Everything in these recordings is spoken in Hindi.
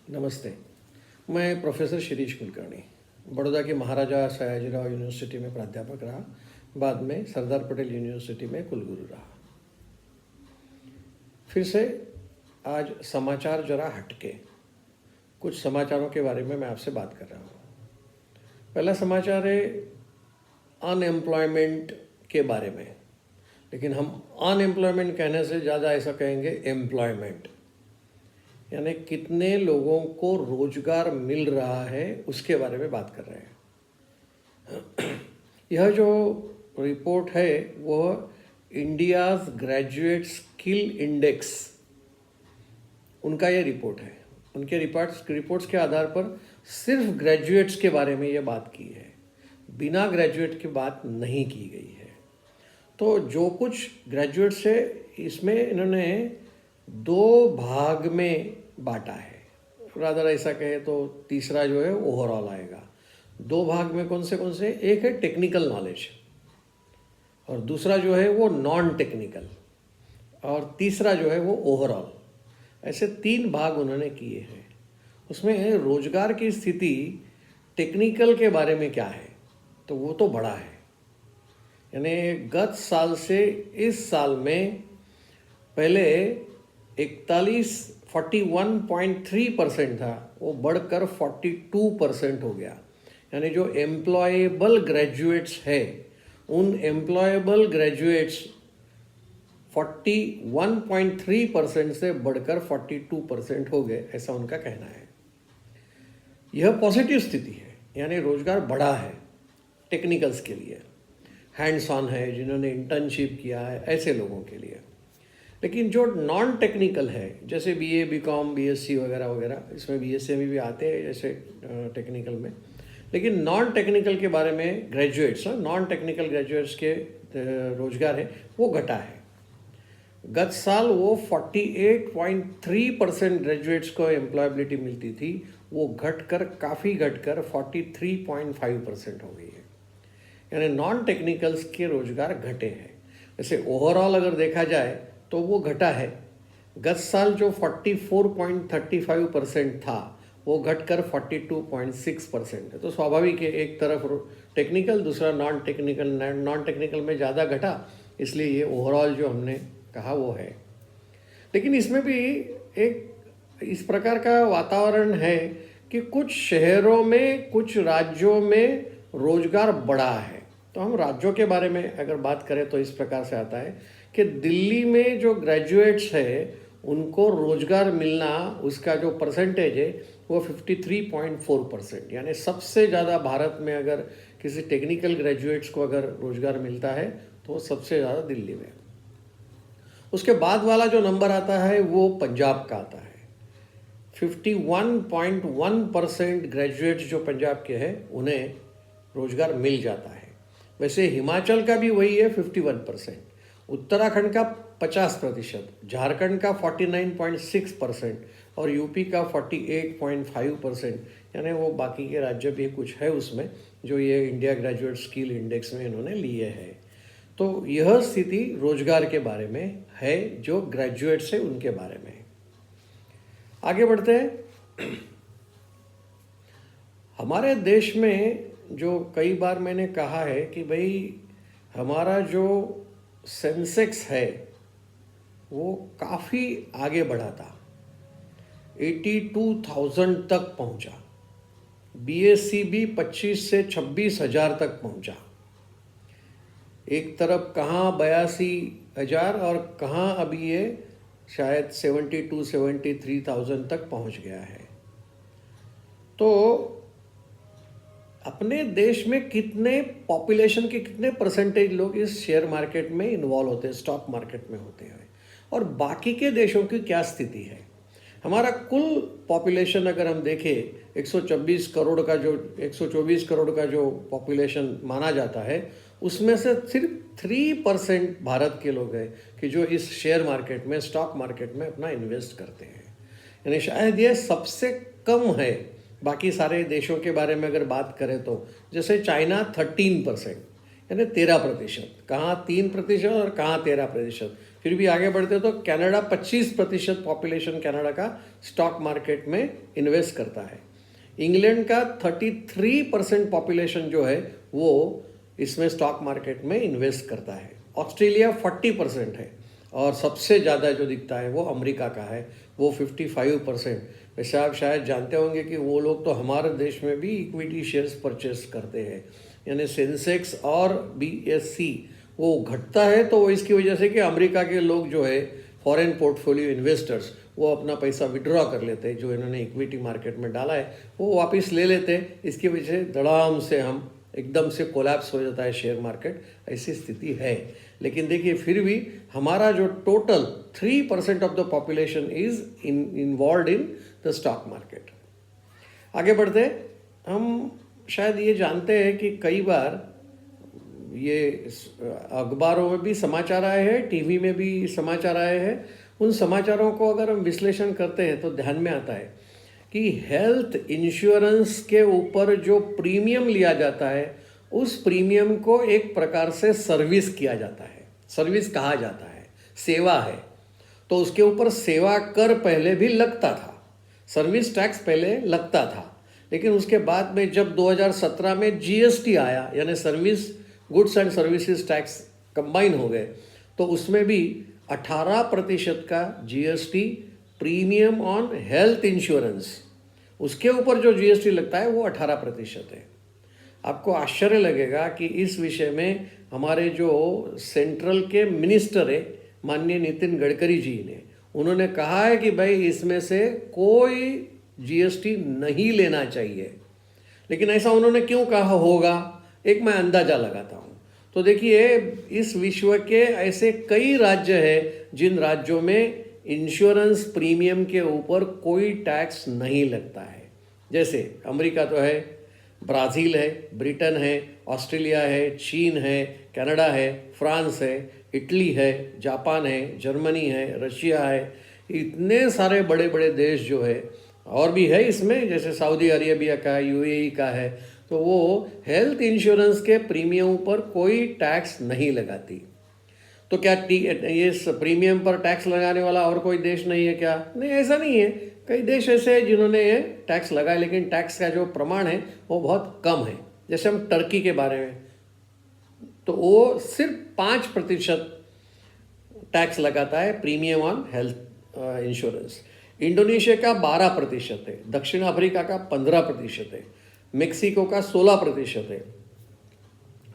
नमस्ते। मैं प्रोफेसर शिरीष कुलकर्णी बड़ौदा के महाराजा सयाजीराव यूनिवर्सिटी में प्राध्यापक रहा। बाद में सरदार पटेल यूनिवर्सिटी में कुलगुरु रहा। फिर से आज समाचार जरा हटके कुछ समाचारों के बारे में मैं आपसे बात कर रहा हूँ। पहला समाचार है अनएम्प्लॉयमेंट के बारे में, लेकिन हम अनएम्प्लॉयमेंट कहने से ज़्यादा ऐसा कहेंगे एम्प्लॉयमेंट, यानी कितने लोगों को रोजगार मिल रहा है उसके बारे में बात कर रहे हैं। यह जो रिपोर्ट है वह इंडियाज ग्रेजुएट स्किल इंडेक्स, उनका ये रिपोर्ट है। उनके रिपोर्ट्स के आधार पर सिर्फ ग्रेजुएट्स के बारे में ये बात की है, बिना ग्रेजुएट की बात नहीं की गई है। तो जो कुछ ग्रेजुएट्स है इसमें इन्होंने दो भाग में बांटा है। रादर ऐसा कहे तो तीसरा जो है ओवरऑल आएगा। दो भाग में कौन से, एक है टेक्निकल नॉलेज और दूसरा जो है वो नॉन टेक्निकल, और तीसरा जो है वो ओवरऑल। ऐसे तीन भाग उन्होंने किए हैं। उसमें है रोजगार की स्थिति टेक्निकल के बारे में क्या है, तो वो तो बड़ा है। यानी गत साल से इस साल में पहले 41.3% था, वो बढ़कर 42% हो गया। यानी जो एम्प्लॉयबल ग्रेजुएट्स है उन एम्प्लॉयबल ग्रेजुएट्स 41.3% से बढ़कर 42% हो गए, ऐसा उनका कहना है। यह पॉजिटिव स्थिति है, यानी रोजगार बढ़ा है टेक्निकल्स के लिए, हैंड्स ऑन है, जिन्होंने इंटर्नशिप किया है, ऐसे लोगों के लिए। लेकिन जो नॉन टेक्निकल है, जैसे बीए, बीकॉम, बीएससी वगैरह वगैरह, इसमें बीएससी भी आते हैं जैसे टेक्निकल में, लेकिन नॉन टेक्निकल के बारे में ग्रेजुएट्स, नॉन टेक्निकल ग्रेजुएट्स के रोजगार है वो घटा है। गत साल वो 48.3% ग्रेजुएट्स को एम्प्लॉयबिलिटी मिलती थी, वो काफ़ी घटकर 43.5% हो गई है। यानी नॉन टेक्निकल्स के रोजगार घटे हैं। वैसे ओवरऑल अगर देखा जाए तो वो घटा है। गत साल जो 44.35% था वो घटकर 42.6% है। तो स्वाभाविक है, एक तरफ टेक्निकल, दूसरा नॉन टेक्निकल में ज़्यादा घटा, इसलिए ये ओवरऑल जो हमने कहा वो है। लेकिन इसमें भी एक इस प्रकार का वातावरण है कि कुछ शहरों में, कुछ राज्यों में रोजगार बढ़ा है। तो हम राज्यों के बारे में अगर बात करें तो इस प्रकार से आता है कि दिल्ली में जो ग्रेजुएट्स है उनको रोजगार मिलना, उसका जो परसेंटेज है वो 53.4%, यानी सबसे ज़्यादा भारत में अगर किसी टेक्निकल ग्रेजुएट्स को अगर रोजगार मिलता है तो सबसे ज़्यादा दिल्ली में। उसके बाद वाला जो नंबर आता है वो पंजाब का आता है। 51.1% ग्रेजुएट्स जो पंजाब के हैं उन्हें रोजगार मिल जाता है। वैसे हिमाचल का भी वही है 51%, उत्तराखंड का 50%, झारखंड का 49.6% और यूपी का 48.5%। यानी वो बाकी के राज्य भी कुछ है उसमें जो ये इंडिया ग्रेजुएट स्किल इंडेक्स में इन्होंने लिए हैं। तो यह स्थिति रोजगार के बारे में है, जो ग्रेजुएट्स है उनके बारे में। आगे बढ़ते हैं। हमारे देश में जो कई बार मैंने कहा है कि भाई हमारा जो सेंसेक्स है वो काफ़ी आगे बढ़ा था, 82,000 तक पहुंचा। बीएससी भी 25 से 26,000 तक पहुंचा। एक तरफ कहाँ 82,000 और कहाँ अभी ये शायद 73,000 तक पहुंच गया है। तो अपने देश में कितने पॉपुलेशन के कितने परसेंटेज लोग इस शेयर मार्केट में इन्वॉल्व होते हैं, स्टॉक मार्केट में होते हैं, और बाकी के देशों की क्या स्थिति है। हमारा कुल पॉपुलेशन अगर हम देखें 124 करोड़ का जो पॉपुलेशन माना जाता है, उसमें से सिर्फ 3% भारत के लोग हैं कि जो इस शेयर मार्केट में, स्टॉक मार्केट में अपना इन्वेस्ट करते हैं। यानी शायद ये सबसे कम है। बाकी सारे देशों के बारे में अगर बात करें तो जैसे चाइना 13%, यानी 13%, कहाँ 3% और कहाँ 13%। फिर भी आगे बढ़ते तो कनाडा 25% पॉपुलेशन कनाडा का स्टॉक मार्केट में इन्वेस्ट करता है। इंग्लैंड का 33% पॉपुलेशन जो है वो इसमें स्टॉक मार्केट में इन्वेस्ट करता है। ऑस्ट्रेलिया 40% है और सबसे ज़्यादा जो दिखता है वो अमेरिका का है, वो 55%। वैसे आप शायद जानते होंगे कि वो लोग तो हमारे देश में भी इक्विटी शेयर्स परचेस करते हैं, यानी सेंसेक्स और BSE वो घटता है तो वो इसकी वजह से कि अमेरिका के लोग जो है फॉरेन पोर्टफोलियो इन्वेस्टर्स वो अपना पैसा विड्रॉ कर लेते हैं, जो इन्होंने इक्विटी मार्केट में डाला है वो वापस ले लेते हैं। इसकी वजह से धड़ाम से हम एकदम से कोलैप्स हो जाता है शेयर मार्केट, ऐसी स्थिति है। लेकिन देखिए फिर भी हमारा जो total 3% of the population is involve in the stock market. आगे बढ़ते हम शायद ये जानते हैं कि कई बार ये अखबारों में भी समाचार आए हैं, टीवी में भी समाचार आए हैं। उन समाचारों को अगर हम विश्लेषण करते हैं तो ध्यान में आता है कि हेल्थ इंश्योरेंस के ऊपर जो प्रीमियम लिया जाता है उस प्रीमियम को एक प्रकार से सर्विस किया जाता है, सर्विस कहा जाता है, सेवा है। तो उसके ऊपर सेवा कर पहले भी लगता था, सर्विस टैक्स पहले लगता था, लेकिन उसके बाद में जब 2017 में GST आया, यानी service goods and services tax combine हो गए, तो उसमें भी 18% का GST premium on health insurance, उसके ऊपर जो GST लगता है वो 18% है। आपको आश्चर्य लगेगा कि इस विषय में हमारे जो सेंट्रल के मिनिस्टर है माननीय नितिन गडकरी जी ने, उन्होंने कहा है कि भाई इसमें से कोई GST नहीं लेना चाहिए। लेकिन ऐसा उन्होंने क्यों कहा होगा, एक मैं अंदाजा लगाता हूँ। तो देखिए इस विश्व के ऐसे कई राज्य हैं जिन राज्यों में इंश्योरेंस प्रीमियम के ऊपर कोई टैक्स नहीं लगता है। जैसे अमेरिका तो है, ब्राज़ील है, ब्रिटेन है, ऑस्ट्रेलिया है, चीन है, कनाडा है, फ्रांस है, इटली है, जापान है, जर्मनी है, रशिया है। इतने सारे बड़े बड़े देश जो है, और भी है इसमें, जैसे सऊदी अरेबिया का है, UAE का है, तो वो हेल्थ इंश्योरेंस के प्रीमियम पर कोई टैक्स नहीं लगाती। तो क्या ये प्रीमियम पर टैक्स लगाने वाला और कोई देश नहीं है क्या? नहीं, ऐसा नहीं है। कई देश ऐसे हैं जिन्होंने ये टैक्स लगाया, लेकिन टैक्स का जो प्रमाण है वो बहुत कम है। जैसे हम टर्की के बारे में, तो वो सिर्फ 5% टैक्स लगाता है premium on health insurance. Indonesia का 12% है, दक्षिण अफ्रीका का 15% है, मेक्सिको का 16% है।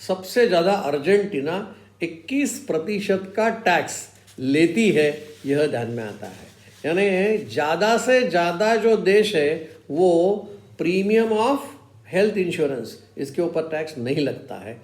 सबसे ज़्यादा अर्जेंटीना 21% का टैक्स लेती है, यह ध्यान में आता है। यानी ज़्यादा से ज़्यादा जो देश है वो प्रीमियम ऑफ हेल्थ इंश्योरेंस, इसके ऊपर टैक्स नहीं लगता है।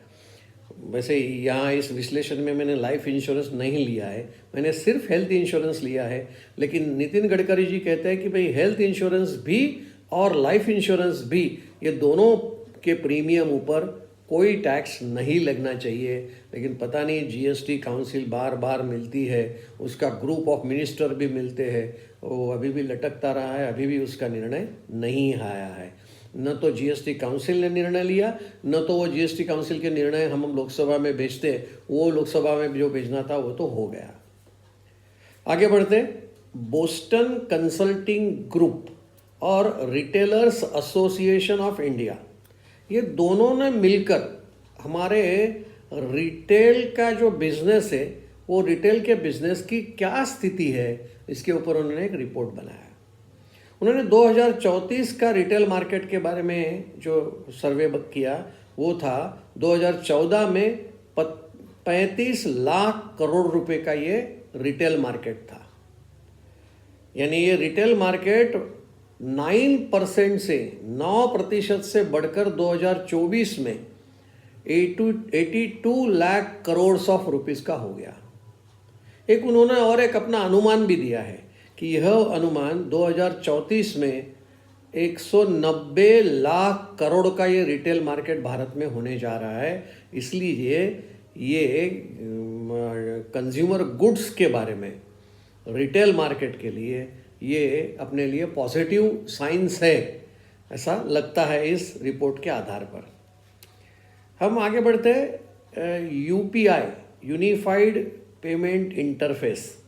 वैसे यहाँ इस विश्लेषण में मैंने लाइफ इंश्योरेंस नहीं लिया है, मैंने सिर्फ हेल्थ इंश्योरेंस लिया है। लेकिन नितिन गडकरी जी कहते हैं कि भाई हेल्थ इंश्योरेंस भी और लाइफ इंश्योरेंस भी, ये दोनों के प्रीमियम ऊपर कोई टैक्स नहीं लगना चाहिए। लेकिन पता नहीं GST काउंसिल बार बार मिलती है, उसका ग्रुप ऑफ मिनिस्टर भी मिलते हैं, वो अभी भी लटकता रहा है, अभी भी उसका निर्णय नहीं आया है। न तो GST काउंसिल ने निर्णय लिया, न तो वो GST काउंसिल के निर्णय हम लोकसभा में भेजते, वो लोकसभा में जो भेजना था वो तो हो गया। आगे बढ़ते, बोस्टन कंसल्टिंग ग्रुप और रिटेलर्स एसोसिएशन ऑफ इंडिया, ये दोनों ने मिलकर हमारे रिटेल का जो बिजनेस है, वो रिटेल के बिजनेस की क्या स्थिति है, इसके ऊपर उन्होंने एक रिपोर्ट बनाया। उन्होंने 2034 का रिटेल मार्केट के बारे में जो सर्वे किया वो था 2014 में 35 लाख करोड़ रुपए का ये रिटेल मार्केट था। यानी ये रिटेल मार्केट 9% से 9% से बढ़कर 2024 में 82 लाख करोड़ ऑफ रुपीस का हो गया। एक उन्होंने और एक अपना अनुमान भी दिया है कि यह अनुमान 2034 में 190 लाख करोड़ का ये रिटेल मार्केट भारत में होने जा रहा है। इसलिए ये कंज्यूमर गुड्स के बारे में रिटेल मार्केट के लिए ये अपने लिए पॉजिटिव साइंस है, ऐसा लगता है इस रिपोर्ट के आधार पर। हम आगे बढ़ते हैं। UPI unified payment interface.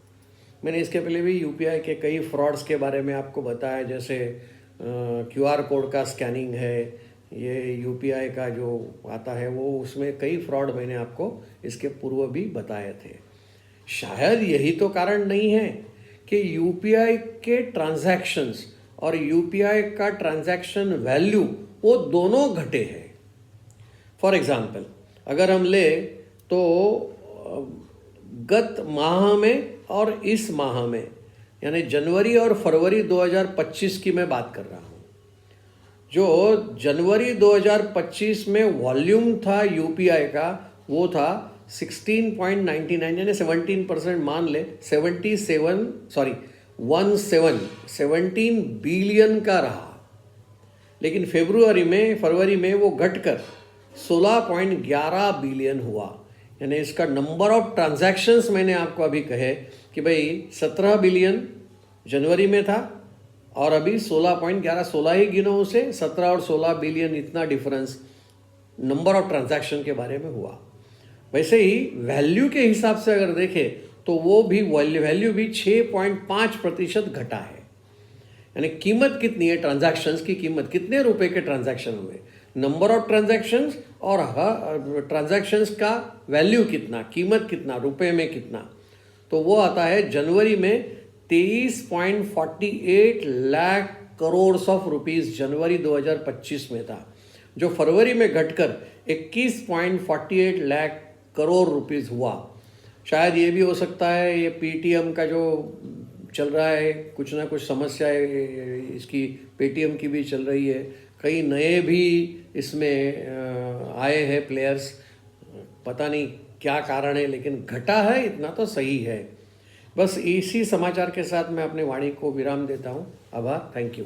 मैंने इसके पहले भी यूपीआई के कई फ्रॉड्स के बारे में आपको बताया, जैसे क्यूआर कोड का स्कैनिंग है, ये यूपीआई का जो आता है वो, उसमें कई फ्रॉड मैंने आपको इसके पूर्व भी बताए थे। शायद यही तो कारण नहीं है कि यूपीआई के ट्रांजैक्शंस और यूपीआई का ट्रांजैक्शन वैल्यू वो दोनों घटे हैं। फॉर एग्जांपल अगर हम ले तो गत माह में और इस माह में, यानी जनवरी और फरवरी 2025 की मैं बात कर रहा हूँ, जो जनवरी 2025 में वॉल्यूम था यूपीआई का वो था 16.99 यानी 17% मान ले, 17 बिलियन का रहा। लेकिन फरवरी में वो घटकर 16.11 बिलियन हुआ। यानी इसका नंबर ऑफ ट्रांजैक्शंस मैंने आपको अभी कहे कि भाई 17 बिलियन जनवरी में था और अभी 16.11, 16 ही गिनो उसे, 17 और 16 बिलियन, इतना डिफरेंस नंबर ऑफ ट्रांजैक्शन के बारे में हुआ। वैसे ही वैल्यू के हिसाब से अगर देखें तो वो भी वैल्यू भी 6.5% घटा है। यानी कीमत कितनी है, ट्रांजैक्शंस की कीमत, कितने रुपए के ट्रांजैक्शन हुए, नंबर ऑफ ट्रांजैक्शंस और ट्रांजैक्शंस का वैल्यू कितना, कीमत कितना, रुपए में कितना, तो वो आता है जनवरी में 23.48 लाख करोड़ ऑफ रुपीस जनवरी 2025 में था, जो फरवरी में घटकर 21.48 लाख करोड़ रुपीस हुआ। शायद ये भी हो सकता है ये पेटीएम का जो चल रहा है, कुछ ना कुछ समस्या है इसकी, पेटीएम की भी चल रही है, कई नए भी इसमें आए हैं प्लेयर्स, पता नहीं क्या कारण है, लेकिन घटा है इतना तो सही है। बस इसी समाचार के साथ मैं अपने वाणी को विराम देता हूँ। आभार, थैंक यू।